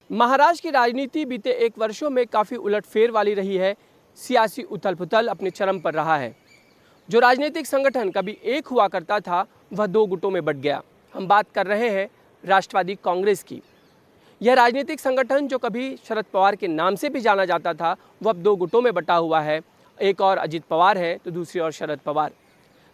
महाराष्ट्र की राजनीति बीते एक वर्षों में काफ़ी उलटफेर वाली रही है। सियासी उथल पुथल अपने चरम पर रहा है। जो राजनीतिक संगठन कभी एक हुआ करता था वह दो गुटों में बट गया। हम बात कर रहे हैं राष्ट्रवादी कांग्रेस की। यह राजनीतिक संगठन जो कभी शरद पवार के नाम से भी जाना जाता था वह अब दो गुटों में बटा हुआ है। एक और अजित पवार है तो दूसरी ओर शरद पवार।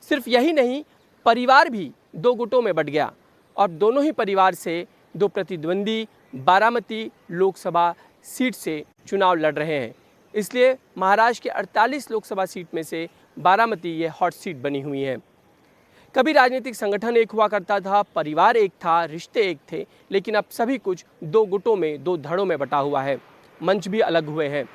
सिर्फ यही नहीं, परिवार भी दो गुटों में बट गया और दोनों ही परिवार से दो प्रतिद्वंदी बारामती लोकसभा सीट से चुनाव लड़ रहे हैं। इसलिए महाराष्ट्र के 48 लोकसभा सीट में से बारामती ये हॉट सीट बनी हुई है। कभी राजनीतिक संगठन एक हुआ करता था, परिवार एक था, रिश्ते एक थे, लेकिन अब सभी कुछ दो गुटों में, दो धड़ों में बटा हुआ है। मंच भी अलग हुए हैं।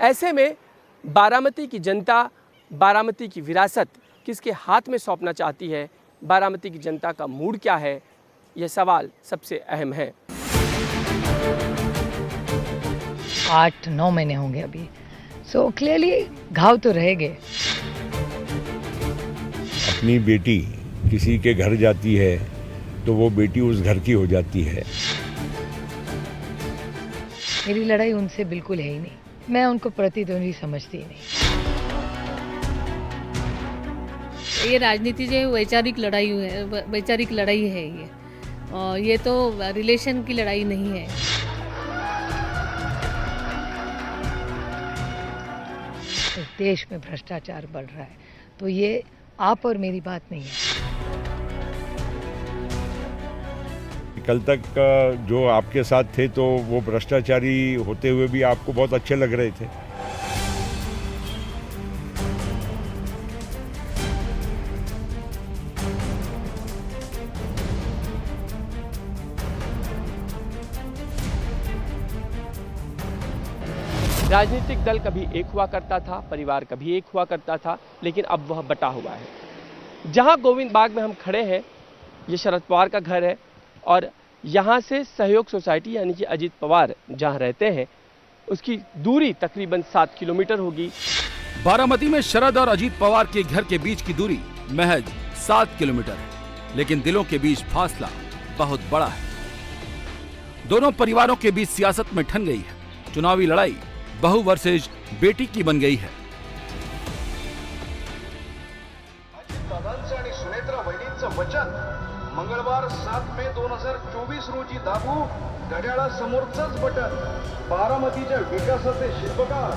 ऐसे में बारामती की जनता बारामती की विरासत किसके हाथ में सौंपना चाहती है, बारामती की जनता का मूड क्या है, यह सवाल सबसे अहम है। 8-9 महीने होंगे अभी, सो क्लियरली घाव तो रहेंगे। अपनी बेटी किसी के घर जाती है तो वो बेटी उस घर की हो जाती है। मेरी लड़ाई उनसे बिल्कुल है ही नहीं, मैं उनको प्रतिद्वंदी समझती ही नहीं। ये राजनीति जो है वैचारिक लड़ाई है, वैचारिक लड़ाई है ये, और ये तो रिलेशन की लड़ाई नहीं है। इस देश में भ्रष्टाचार बढ़ रहा है, तो ये आप और मेरी बात नहीं है। कल तक जो आपके साथ थे तो वो भ्रष्टाचारी होते हुए भी आपको बहुत अच्छे लग रहे थे। राजनीतिक दल कभी एक हुआ करता था, परिवार कभी एक हुआ करता था, लेकिन अब वह बटा हुआ है। जहां गोविंद बाग में हम खड़े हैं, ये शरद पवार का घर है और यहाँ से सहयोग सोसाइटी यानी कि अजित पवार जहां रहते हैं उसकी दूरी तकरीबन 7 किलोमीटर होगी। बारामती में शरद और अजित पवार के घर के बीच की दूरी महज 7 किलोमीटर है, लेकिन दिलों के बीच फासला बहुत बड़ा है। दोनों परिवारों के बीच सियासत में ठन गई है। चुनावी लड़ाई बहू वर्सेस बेटी की बन गई है। दादांचं आणि सुनेत्रा वहिनींचं वचन मंगळवार 7 मे 2024 रोजी दाबू घड्याळासमोरचंच बटन। बारामतीच्या विकासाचे शिल्पकार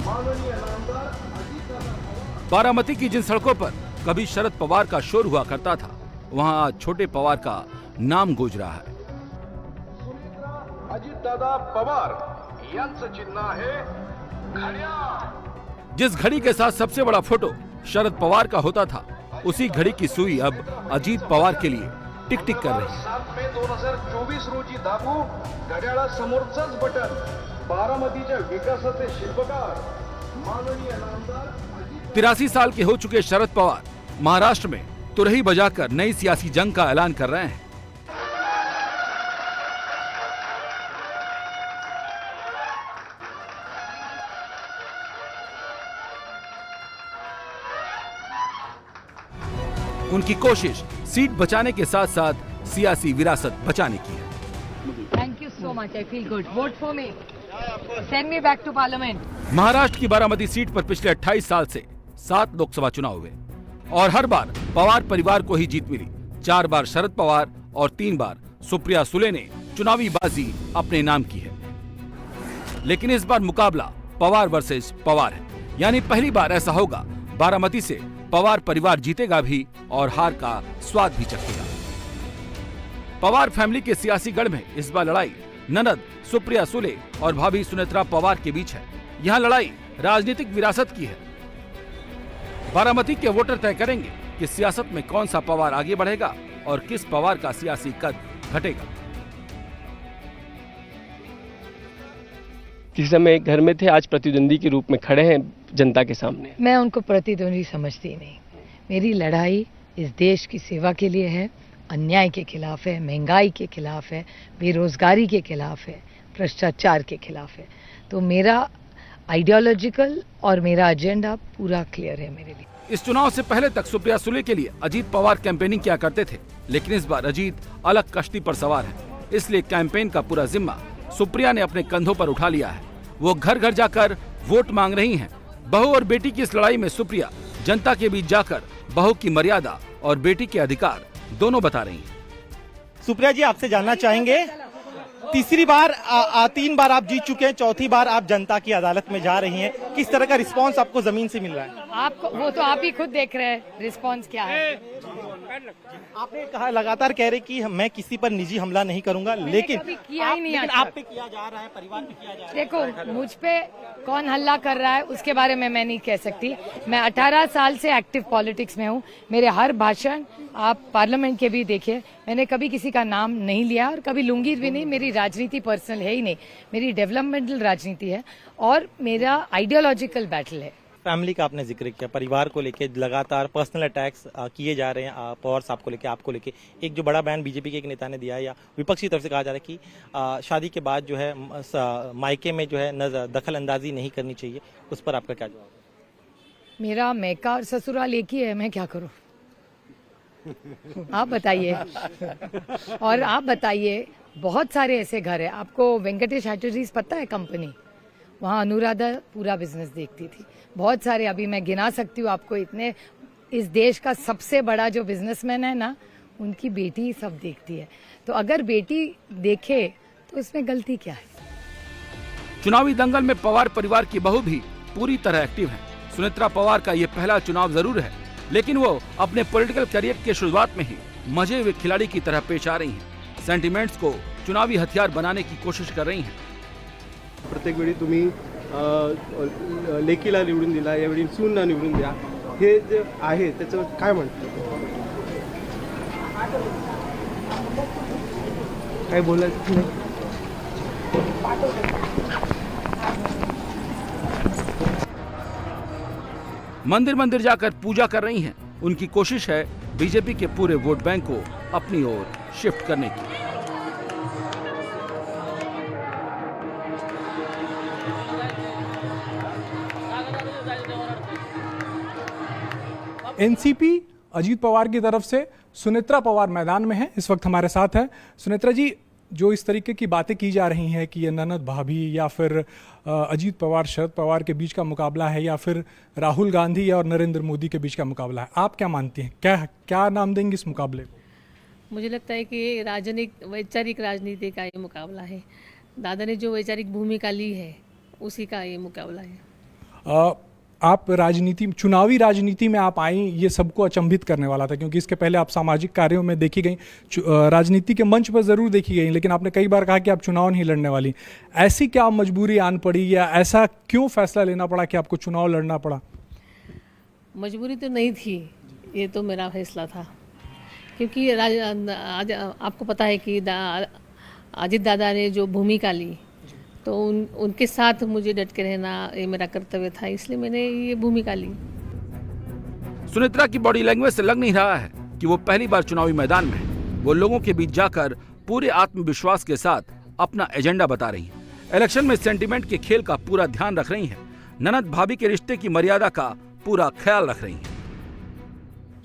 माननीय नामदार अजित दादा। बारामती की जिन सड़कों पर कभी शरद पवार का शोर हुआ करता था, वहां आज छोटे पवार का नाम गूंज रहा है। अजित दादा पवार यांचं चिन्ह आहे घड्याळ। जिस घड़ी के साथ सबसे बड़ा फोटो शरद पवार का होता था, उसी घड़ी की सुई अब अजीत पवार के लिए टिक टिक कर रही है। 7 मे 2024 रोजी दाबू घड्याळासमोरचंच बटन। बारामतीच्या विकासाचे शिल्पकार माननीय नामदार 83 साल के हो चुके शरद पवार महाराष्ट्र में तुरही बजाकर नई सियासी जंग का ऐलान कर रहे हैं। उनकी कोशिश सीट बचाने के साथ साथ सियासी विरासत बचाने की है। Thank you so much, I feel good, vote for me, send me back to parliament. Maharashtra की बारामती सीट पर पिछले 28 साल से 7 लोकसभा चुनाव हुए और हर बार पवार परिवार को ही जीत मिली। 4 बार शरद पवार और 3 बार सुप्रिया सुले ने चुनावी बाजी अपने नाम की है। लेकिन इस बार मुकाबला पवार वर्सेस पवार है, यानी पहली बार ऐसा होगा बारामती से पवार परिवार जीतेगा भी और हार का स्वाद भी चखेगा। पवार फैमिली के सियासी गढ़ में इस बार लड़ाई ननद सुप्रिया सुले और भाभी सुनेत्रा पवार के बीच है। यहाँ लड़ाई राजनीतिक विरासत की है। बारामती के वोटर तय करेंगे कि सियासत में कौन सा पवार आगे बढ़ेगा और किस पवार का सियासी कद घटेगा। किसी समय घर में थे, आज प्रतिद्वंदी के रूप में खड़े हैं जनता के सामने। मैं उनको प्रतिद्वंदी समझती ही नहीं। मेरी लड़ाई इस देश की सेवा के लिए है, अन्याय के खिलाफ है, महंगाई के खिलाफ है, बेरोजगारी के खिलाफ है, भ्रष्टाचार के खिलाफ है। तो मेरा आइडियोलॉजिकल और मेरा एजेंडा पूरा क्लियर है मेरे लिए। इस चुनाव से पहले तक सुप्रिया सुले के लिए अजीत पवार कैंपेनिंग किया करते थे, लेकिन इस बार अजीत अलग कश्ती पर सवार है। इसलिए कैंपेन का पूरा जिम्मा सुप्रिया ने अपने कंधों पर उठा लिया है। वो घर घर जाकर वोट मांग रही हैं। बहू और बेटी की इस लड़ाई में सुप्रिया जनता के बीच जाकर बहू की मर्यादा और बेटी के अधिकार दोनों बता रही हैं। सुप्रिया जी, आपसे जानना चाहेंगे, तीसरी बार 3 बार आप जीत चुके हैं, चौथी बार आप जनता की अदालत में जा रही हैं, किस तरह का रिस्पांस आपको जमीन से मिल रहा है? आपको वो तो आप ही खुद देख रहे हैं रिस्पॉन्स क्या है। आपने कहा, लगातार कह रहे कि मैं किसी पर निजी हमला नहीं करूंगा, लेकिन कभी किया ही नहीं। आप पे किया जा रहा है, परिवार पे किया जा रहा है। देखो, मुझ पे कौन हल्ला कर रहा है उसके बारे में मैं नहीं कह सकती। मैं 18 साल से एक्टिव पॉलिटिक्स में हूँ। मेरे हर भाषण आप पार्लियामेंट के भी देखिए, मैंने कभी किसी का नाम नहीं लिया और कभी लूंगी भी नहीं। मेरी राजनीति पर्सनल है ही नहीं, मेरी डेवलपमेंटल राजनीति है और मेरा आइडियोलॉजिकल बैटल है। फैमिली का आपने जिक्र किया, परिवार को लेके लगातार पर्सनल अटैक्स किए जा रहे हैं पवार साहब को लेके, आपको लेके। एक जो बड़ा बयान बीजेपी के एक नेता ने दिया है या विपक्ष की तरफ से कहा जा रहा है कि शादी के बाद जो है मायके में जो है दखल अंदाजी नहीं करनी चाहिए, उस पर आपका क्या जवाब है? मेरा मैका और ससुराल एक ही है, मैं क्या करूं? आप बताइए। और आप बताइए, बहुत सारे ऐसे घर है। आपको वेंकटेश हैचरीज पता है कंपनी? वहाँ अनुराधा पूरा बिजनेस देखती थी। बहुत सारे, अभी मैं गिना सकती हूँ आपको, इतने। इस देश का सबसे बड़ा जो बिजनेसमैन है ना, उनकी बेटी सब देखती है। तो अगर बेटी देखे तो इसमें गलती क्या है? चुनावी दंगल में पवार परिवार की बहू भी पूरी तरह एक्टिव है। सुनेत्रा पवार का ये पहला चुनाव जरूर है, लेकिन वो अपने पॉलिटिकल करियर के शुरुआत में ही मजे हुए खिलाड़ी की तरह पेश आ रही हैं। सेंटिमेंट्स को चुनावी हथियार बनाने की कोशिश कर रही हैं। प्रत्येक वेळी तुम्ही लेकीला निवडून दिला, यावेळी सूनला निवडून द्या, हे जे आहे त्याचं काय म्हणतात? काय बोलायचं नाही? मंदिर मंदिर जाकर पूजा कर रही हैं। उनकी कोशिश है बीजेपी के पूरे वोट बैंक को अपनी ओर शिफ्ट करने की। एनसीपी अजीत पवार की तरफ से सुनेत्रा पवार मैदान में है, इस वक्त हमारे साथ है। सुनेत्रा जी, जो इस तरीके की बातें की जा रही हैं कि ये ननद भाभी या फिर अजीत पवार शरद पवार के बीच का मुकाबला है या फिर राहुल गांधी और नरेंद्र मोदी के बीच का मुकाबला है, आप क्या मानती हैं? क्या नाम देंगे इस मुकाबले को? मुझे लगता है कि वैचारिक राजनीति का ये मुकाबला है। दादा ने जो वैचारिक भूमिका ली है उसी का ये मुकाबला है। आप चुनावी राजनीति में आप आई, ये सबको अचंभित करने वाला था, क्योंकि इसके पहले आप सामाजिक कार्यों में देखी गई, राजनीति के मंच पर जरूर देखी गई, लेकिन आपने कई बार कहा कि आप चुनाव नहीं लड़ने वाली। ऐसी क्या मजबूरी आन पड़ी या ऐसा क्यों फैसला लेना पड़ा कि आपको चुनाव लड़ना पड़ा? मजबूरी तो नहीं थी, ये तो मेरा फैसला था। क्योंकि आज आपको पता है कि अजीत दादा ने जो भूमिका ली, तो उनके साथ मुझे डट के रहना ये मेरा कर्तव्य था, इसलिए मैंने ये भूमिका ली। सुनेत्रा की बॉडी लैंग्वेज से लग नहीं रहा है कि वो पहली बार चुनावी मैदान में है। वो लोगों के बीच जाकर पूरे आत्मविश्वास के साथ अपना एजेंडा बता रही हैं। इलेक्शन में सेंटीमेंट के खेल का पूरा ध्यान रख रही हैं। ननद भाभी के रिश्ते की मर्यादा का पूरा ख्याल रख रही हैं।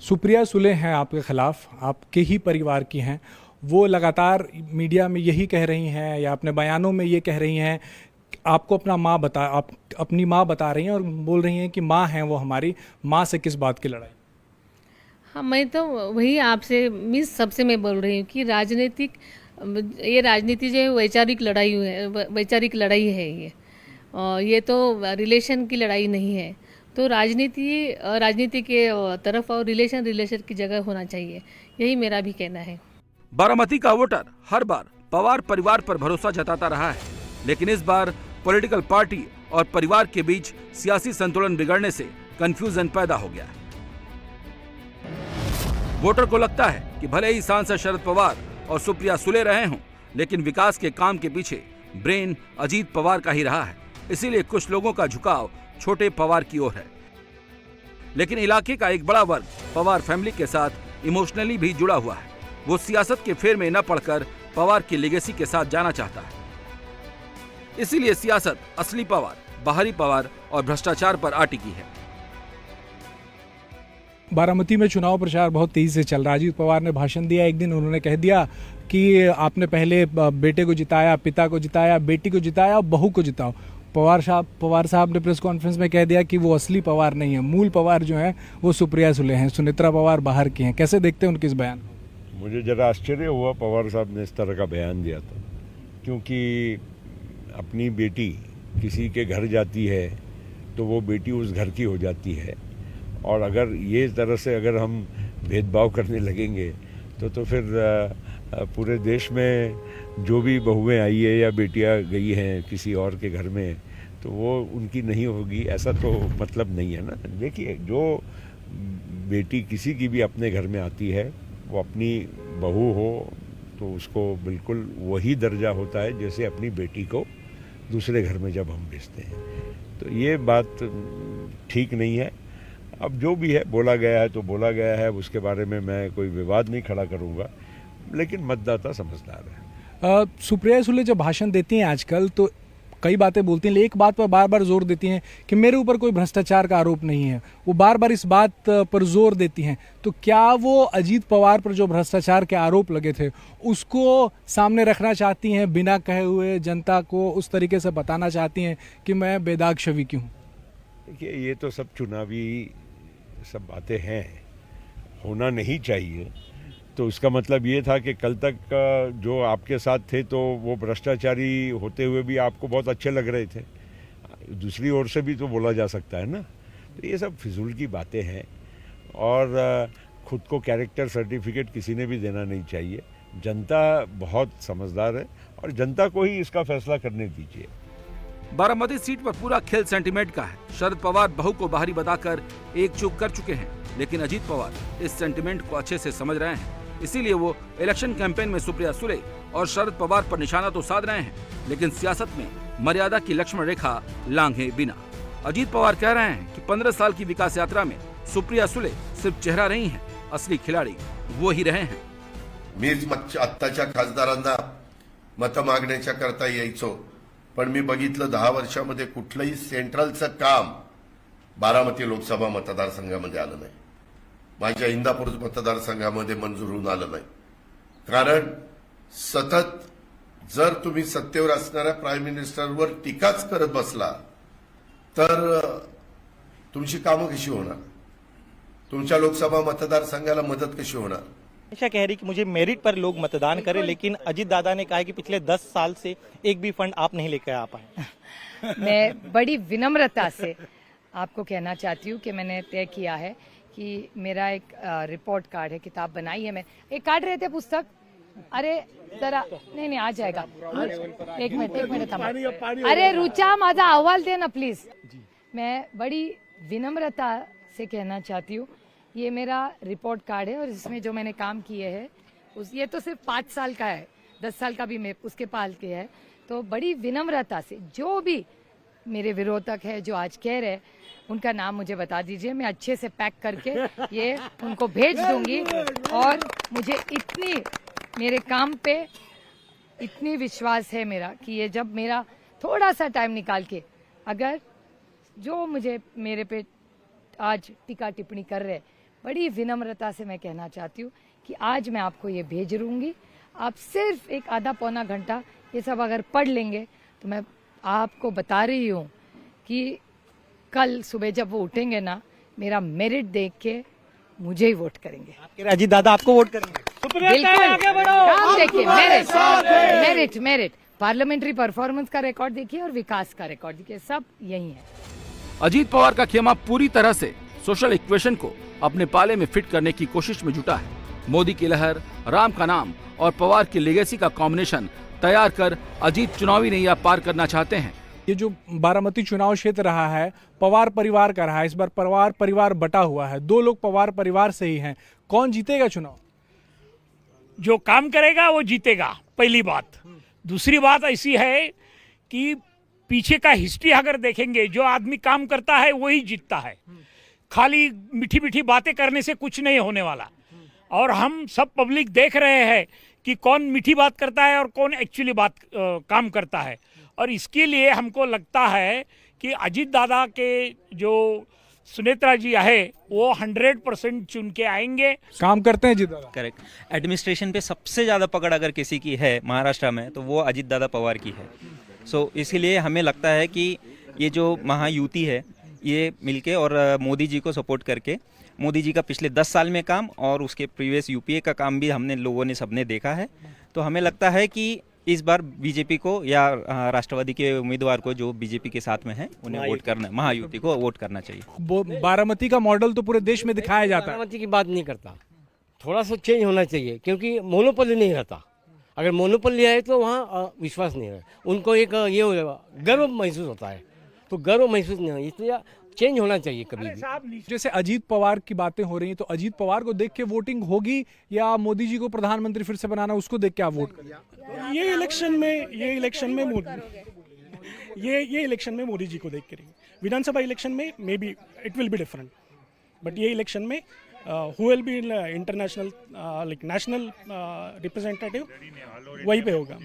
सुप्रिया सुले हैं आपके खिलाफ, आपके ही परिवार की हैं। वो लगातार मीडिया में यही कह रही हैं या अपने बयानों में ये कह रही हैं, आपको आप अपनी माँ बता रही हैं और बोल रही हैं कि माँ हैं वो हमारी, माँ से किस बात की लड़ाई? हाँ, मैं तो वही आपसे सबसे मैं बोल रही हूँ कि ये राजनीति जो है वैचारिक लड़ाई है ये। ये तो रिलेशन की लड़ाई नहीं है। तो राजनीति के तरफ और रिलेशन की जगह होना चाहिए, यही मेरा भी कहना है। बारामती का वोटर हर बार पवार परिवार पर भरोसा जताता रहा है, लेकिन इस बार पॉलिटिकल पार्टी और परिवार के बीच सियासी संतुलन बिगड़ने से कंफ्यूजन पैदा हो गया है। वोटर को लगता है कि भले ही सांसद शरद पवार और सुप्रिया सुले रहे हों, लेकिन विकास के काम के पीछे ब्रेन अजीत पवार का ही रहा है। इसीलिए कुछ लोगों का झुकाव छोटे पवार की ओर है, लेकिन इलाके का एक बड़ा वर्ग पवार फैमिली के साथ इमोशनली भी जुड़ा हुआ है। वो सियासत के फेर में न पड़कर पवार की लेगेसी के साथ जाना चाहता है। इसीलिए सियासत असली पवार, बाहरी पवार और भ्रष्टाचार पर अटिकी है। बारामती में चुनाव प्रचार बहुत तेजी से चल रहा है। अजीत पवार ने भाषण दिया, एक दिन उन्होंने कह दिया कि आपने पहले बेटे को जिताया, पिता को जिताया, बेटी को जिताया, बहू को जिताओ। पवार साहब ने प्रेस कॉन्फ्रेंस में कह दिया कि वो असली पवार नहीं है, मूल पवार जो है वो सुप्रिया सुले हैं, सुनेत्रा पवार बाहर की हैं। कैसे देखते हैं उनके इस बयान को? मुझे ज़रा आश्चर्य हुआ पवार साहब ने इस तरह का बयान दिया था, क्योंकि अपनी बेटी किसी के घर जाती है तो वो बेटी उस घर की हो जाती है, और अगर ये तरह से अगर हम भेदभाव करने लगेंगे तो फिर पूरे देश में जो भी बहुएं आई है या बेटियां गई हैं किसी और के घर में तो वो उनकी नहीं होगी, ऐसा तो मतलब नहीं है ना। देखिए, जो बेटी किसी की भी अपने घर में आती है वो अपनी बहू हो तो उसको बिल्कुल वही दर्जा होता है जैसे अपनी बेटी को दूसरे घर में जब हम भेजते हैं। तो ये बात ठीक नहीं है। अब जो भी है बोला गया है तो बोला गया है, उसके बारे में मैं कोई विवाद नहीं खड़ा करूंगा, लेकिन मतदाता समझदार है। सुप्रिया सुले जब भाषण देती हैं आजकल तो कई बातें बोलती हैं, लेकिन एक बात पर बार बार जोर देती हैं कि मेरे ऊपर कोई भ्रष्टाचार का आरोप नहीं है। वो बार बार इस बात पर जोर देती हैं। तो क्या वो अजीत पवार पर जो भ्रष्टाचार के आरोप लगे थे उसको सामने रखना चाहती हैं, बिना कहे हुए जनता को उस तरीके से बताना चाहती हैं कि मैं बेदाग छवि की हूँ? देखिए, ये तो सब चुनावी सब बातें हैं, होना नहीं चाहिए। तो इसका मतलब ये था कि कल तक जो आपके साथ थे तो वो भ्रष्टाचारी होते हुए भी आपको बहुत अच्छे लग रहे थे। दूसरी ओर से भी तो बोला जा सकता है ना। तो ये सब फिजूल की बातें हैं, और खुद को कैरेक्टर सर्टिफिकेट किसी ने भी देना नहीं चाहिए। जनता बहुत समझदार है और जनता को ही इसका फैसला करने दीजिए। बारामती सीट पर पूरा खेल सेंटीमेंट का है। शरद पवार बहू को बाहरी बताकर एकजुट कर चुके हैं, लेकिन अजीत पवार इस सेंटीमेंट को अच्छे से समझ रहे हैं। इसीलिए वो इलेक्शन कैंपेन में सुप्रिया सुले और शरद पवार पर निशाना तो साध रहे हैं, लेकिन सियासत में मर्यादा की लक्ष्मण रेखा लांघे बिना। अजीत पवार कह रहे हैं कि 15 साल की विकास यात्रा में सुप्रिया सुले सिर्फ चेहरा नहीं है, असली खिलाड़ी वो ही रहे हैं। मीच आत्ताच्या खासदारांना मत मागण्याच्या करता यायचो, पण मी बघितलं 10 वर्षामध्ये कुठलंही सेंट्रलचं काम बारामती लोकसभा मतदारसंघामध्ये आलं नाही, माझ्या इंदापूर मतदारसंघामध्ये मंजूर होऊन आलं नाही। कारण सतत जर तुम्ही सत्तेवर असणाऱ्या प्राईम मिनिस्टरवर टीकाच करत बसला तर तुमची कामं कशी होणार, तुमच्या लोकसभा मतदारसंघाला मदत कशी होणार? हमेशा कह रही कि मुझे मेरिट पर लोग मतदान करें, लेकिन अजीत दादा ने कहा है कि पिछले 10 साल से एक भी फंड आप नहीं लेकर आ पाए। मैं बड़ी विनम्रता से आपको कहना चाहती हूँ कि मैंने तय किया है कि मेरा एक रिपोर्ट कार्ड है, किताब बनाई है। मैं एक काट रहे थे पुस्तक, अरे जरा नहीं आ जाएगा, एक मिनट थमा। अरे रुचा, माझा अहवाल दे ना प्लीज। मैं बड़ी विनम्रता से कहना चाहती हूँ, ये मेरा रिपोर्ट कार्ड है और इसमें जो मैंने काम किए हैं ये तो सिर्फ 5 साल का है, 10 साल का भी मैं उसके पाल के है। तो बड़ी विनम्रता से जो भी मेरे विरोधक है जो आज कह रहे उनका नाम मुझे बता दीजिए, मैं अच्छे से पैक करके ये उनको भेज दूंगी। और मुझे इतनी मेरे काम पे इतनी विश्वास है मेरा कि ये जब मेरा थोड़ा सा टाइम निकाल के अगर जो मुझे मेरे पे आज टीका टिप्पणी कर रहे, बड़ी विनम्रता से मैं कहना चाहती हूँ कि आज मैं आपको ये भेज दूंगी। आप सिर्फ एक आधा पौना घंटा ये सब अगर पढ़ लेंगे तो मैं आपको बता रही हूँ कि कल सुबह जब वो उठेंगे ना, मेरा मेरिट देख के मुझे ही वोट करेंगे। आपके अजीत दादा आपको वोट करेंगे? बिल्कुल, काम देखिए, मेरिट पार्लियामेंट्री परफॉर्मेंस का रिकॉर्ड देखिए और विकास का रिकॉर्ड देखिए, सब यही है। अजीत पवार का खेमा पूरी तरह से सोशल इक्वेशन को अपने पाले में फिट करने की कोशिश में जुटा है। मोदी की लहर, राम का नाम और पवार की लेगेसी का कॉम्बिनेशन तैयार कर अजीत चुनावी नैया पार करना चाहते हैं। ये जो बारामती चुनाव क्षेत्र रहा है पवार परिवार का रहा है। इस बार पवार परिवार बटा हुआ है, 2 लोग पवार परिवार से ही हैं। कौन जीतेगा चुनाव? जो काम करेगा वो जीतेगा, पहली बात। दूसरी बात ऐसी है कि पीछे का हिस्ट्री अगर देखेंगे, जो आदमी काम करता है वही जीतता है। खाली मीठी मीठी बातें करने से कुछ नहीं होने वाला। और हम सब पब्लिक देख रहे हैं कि कौन मीठी बात करता है और कौन एक्चुअली काम करता है। और इसके लिए हमको लगता है कि अजीत दादा के जो सुनेत्रा जी है वो 100% चुन के आएंगे। काम करते हैं अजीत दादा। करेक्ट। एडमिनिस्ट्रेशन पे सबसे ज़्यादा पकड़ अगर किसी की है महाराष्ट्र में तो वो अजीत दादा पवार की है। सो इसीलिए हमें लगता है कि ये जो महायुति है ये मिलके और मोदी जी को सपोर्ट करके, मोदी जी का पिछले 10 साल में काम और उसके प्रीवियस यूपीए का काम भी हमने लोगों ने सबने देखा है, तो हमें लगता है कि इस बार बीजेपी को या राष्ट्रवादी के उम्मीदवार को जो बीजेपी के साथ में है उन्हें वोट करना, महायुति को वोट करना चाहिए। बारामती का मॉडल तो पूरे देश में दिखाया जाता है। बारामती की बात नहीं करता, थोड़ा सा चेंज होना चाहिए क्योंकि मोनोपोली नहीं रहता। अगर मोनोपोली है तो वहाँ विश्वास नहीं है, उनको एक ये गर्व महसूस होता है, तो गर्व महसूस नहीं है, इसलिए चेंज होना चाहिए कभी भी। जैसे अजीत पवार की बातें हो रही हैं, तो अजीत पवार को देख के वोटिंग होगी या मोदी जी को प्रधानमंत्री फिर से बनाना उसको देख के आप वोट करेंगे? ये इलेक्शन में मोदी जी को देख करेंगे। विधानसभा इलेक्शन में may be it will be different, but ये इलेक्शन में who will be international like national representative वही पे होगा।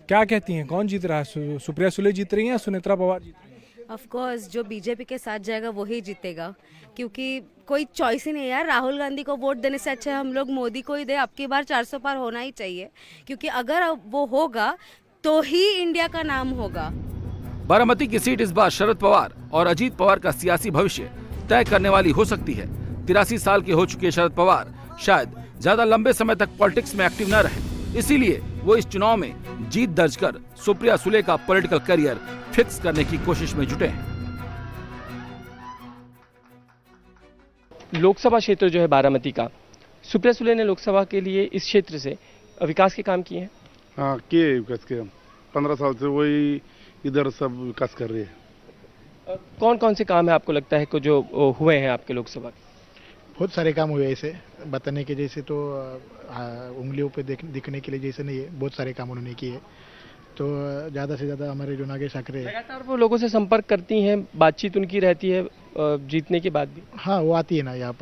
क्या कहती हैं, कौन जीत रहा है? सुप्रिया सुले जीत रही हैं या सुनेत्रा पवार जीत रही हैं? ऑफ कोर्स जो बीजेपी के साथ जाएगा वही जीतेगा, क्योंकि कोई चॉइस ही नहीं है यार। राहुल गांधी को वोट देने से अच्छा हम लोग मोदी को ही दे। अब की बार 400 पार होना ही चाहिए, क्योंकि अगर वो होगा तो ही इंडिया का नाम होगा। बारामती की सीट इस बार शरद पवार और अजीत पवार का सियासी भविष्य तय करने वाली हो सकती है। 83 साल के हो चुके शरद पवार शायद ज्यादा लंबे समय तक पॉलिटिक्स में एक्टिव न रहे, इसीलिए वो इस चुनाव में जीत दर्ज कर सुप्रिया सुले का पॉलिटिकल करियर फिक्स करने की कोशिश में जुटे हैं। लोकसभा क्षेत्र जो है बारामती का, सुप्रिया सुले ने लोकसभा के लिए इस क्षेत्र से विकास के काम किए हैं। हाँ, किए विकास के। 15 साल से वही इधर सब विकास कर रहे हैं। कौन कौन से काम है आपको लगता है कि जो हुए हैं आपके लोकसभा? बहुत सारे काम हुए, ऐसे बताने के जैसे तो उंगलियों पे दिखने के लिए जैसे नहीं है, बहुत सारे काम उन्होंने किए। तो ज़्यादा से ज़्यादा हमारे जो नागेश ठाकरे लगातार वो लोगों से संपर्क करती हैं, बातचीत उनकी रहती है जीतने के बाद भी। हाँ, वो आती है ना यहाँ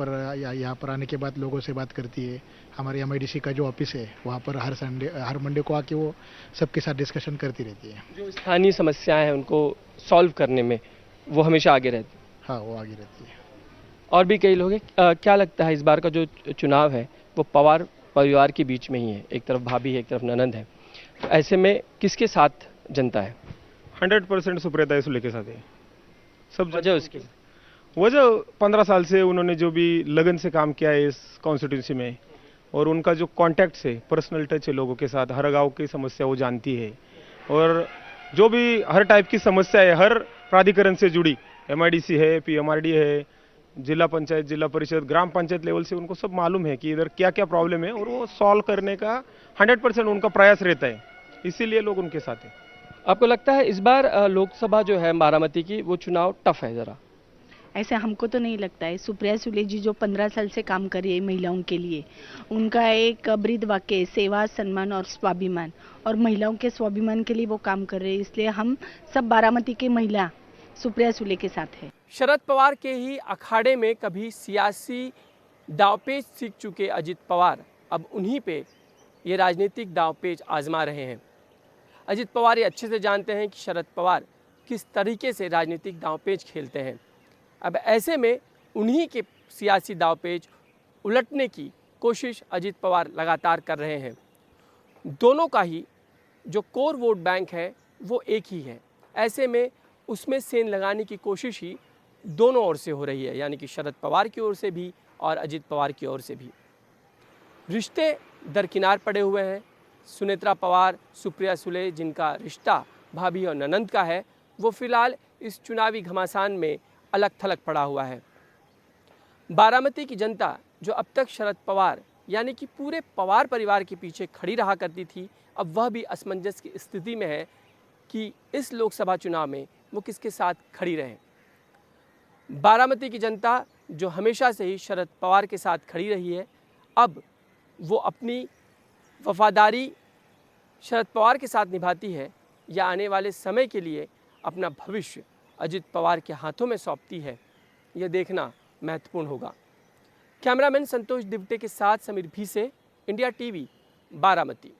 पर आने के बाद लोगों से बात करती है। हमारे MIDC का जो ऑफिस है वहाँ पर हर मंडे को आके वो सबके साथ डिस्कशन करती रहती है। जो स्थानीय समस्याएं हैं उनको सॉल्व करने में वो हमेशा आगे रहती है। हाँ, वो आगे रहती है। और भी कई लोग हैं। क्या लगता है इस बार का जो चुनाव है वो पवार परिवार के बीच में ही है, एक तरफ भाभी है एक तरफ ननंद है, तो ऐसे में किसके साथ जनता है? 100% सुप्रिया सुले के साथ है। सब वजह उसकी वजह 15 साल से उन्होंने जो भी लगन से काम किया है इस कॉन्स्टिट्यूंसी में, और उनका जो कॉन्टैक्ट है, पर्सनल टच है लोगों के साथ, हर गांव की समस्या वो जानती है, और जो भी हर टाइप की समस्या है हर प्राधिकरण से जुड़ी, MIDC है, PMRD है, जिला पंचायत, जिला परिषद, ग्राम पंचायत लेवल से उनको सब मालूम है कि इधर क्या क्या प्रॉब्लम है, और वो सॉल्व करने का 100% उनका प्रयास रहता है, इसीलिए लोग उनके साथ हैं। आपको लगता है इस बार लोकसभा जो है बारामती की वो चुनाव टफ है जरा? ऐसे हमको तो नहीं लगता है। सुप्रिया सुले जी जो 15 साल से काम कर रही है महिलाओं के लिए, उनका एक ब्रीद वाक्य सेवा, सम्मान और स्वाभिमान, और महिलाओं के स्वाभिमान के लिए वो काम कर रहे हैं, इसलिए हम सब बारामती के महिला सुप्रिया सुले के साथ है। शरद पवार के ही अखाड़े में कभी सियासी दांवपेच सीख चुके अजीत पवार अब उन्हीं पे ये राजनीतिक दांवपेच आजमा रहे हैं। अजीत पवार ये अच्छे से जानते हैं कि शरद पवार किस तरीके से राजनीतिक दांवपेच खेलते हैं। अब ऐसे में उन्हीं के सियासी दांवपेच उलटने की कोशिश अजीत पवार लगातार कर रहे हैं। दोनों का ही जो कोर वोट बैंक है वो एक ही है, ऐसे में उसमें सेंध लगाने की कोशिश ही दोनों ओर से हो रही है, यानी कि शरद पवार की ओर से भी और अजीत पवार की ओर से भी। रिश्ते दरकिनार पड़े हुए हैं। सुनेत्रा पवार, सुप्रिया सुले जिनका रिश्ता भाभी और ननंद का है, वो फिलहाल इस चुनावी घमासान में अलग थलग पड़ा हुआ है। बारामती की जनता जो अब तक शरद पवार यानी कि पूरे पवार परिवार के पीछे खड़ी रहा करती थी, अब वह भी असमंजस की स्थिति में है कि इस लोकसभा चुनाव में वो किसके साथ खड़ी रहे। बारामती की जनता जो हमेशा से ही शरद पवार के साथ खड़ी रही है, अब वो अपनी वफादारी शरद पवार के साथ निभाती है या आने वाले समय के लिए अपना भविष्य अजीत पवार के हाथों में सौंपती है, यह देखना महत्वपूर्ण होगा। कैमरामैन संतोष दिवटे के साथ समीर भी से, इंडिया TV, बारामती।